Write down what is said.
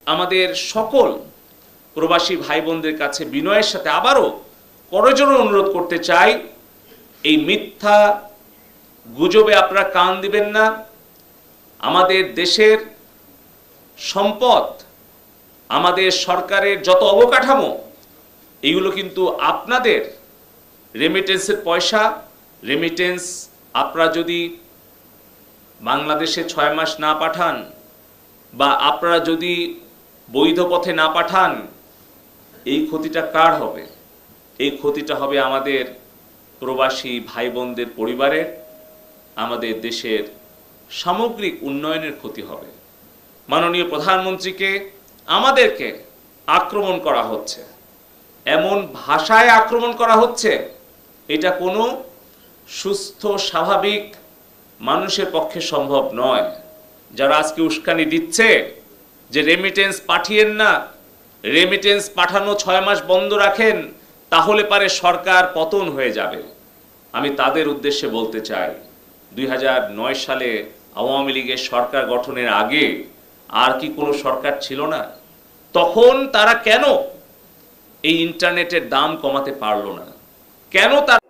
আমাদের সকল প্রবাসী ভাই বোনদের কাছে বিনয়ের সাথে আবারও করজোড়ে অনুরোধ করতে চাই, এই মিথ্যা গুজবে আপনারা কান দিবেন না। আমাদের দেশের সম্পদ, আমাদের সরকারের যত অবকাঠামো, এগুলো কিন্তু আপনাদের রেমিটেন্সের পয়সা। রেমিটেন্স আপনারা যদি বাংলাদেশে 6 মাস না পাঠান বা আপনারা যদি বৈধ পথে না পাঠান, এই ক্ষতিটা কার হবে? এই ক্ষতিটা হবে আমাদের প্রবাসী ভাই বোনদের পরিবারের, আমাদের দেশের সামগ্রিক উন্নয়নের ক্ষতি হবে। মাননীয় প্রধানমন্ত্রীকে, আমাদেরকে আক্রমণ করা হচ্ছে, এমন ভাষায় আক্রমণ করা হচ্ছে, এটা কোনো সুস্থ স্বাভাবিক মানুষের পক্ষে সম্ভব নয়। যারা আজকে উস্কানি দিচ্ছে যে রেমিটেন্স পাঠিয়েন না, রেমিটেন্স পাঠানো 6 মাস বন্ধ রাখেন, তাহলে পারে সরকার পতন হয়ে যাবে, আমি তাদের উদ্দেশ্যে বলতে চাই, 2009 সালে আওয়ামী লীগের সরকার গঠনের আগে আর কি কোনো সরকার ছিল না? তখন তারা কেন এই ইন্টারনেটের দাম কমাতে পারলো না? কেন তারা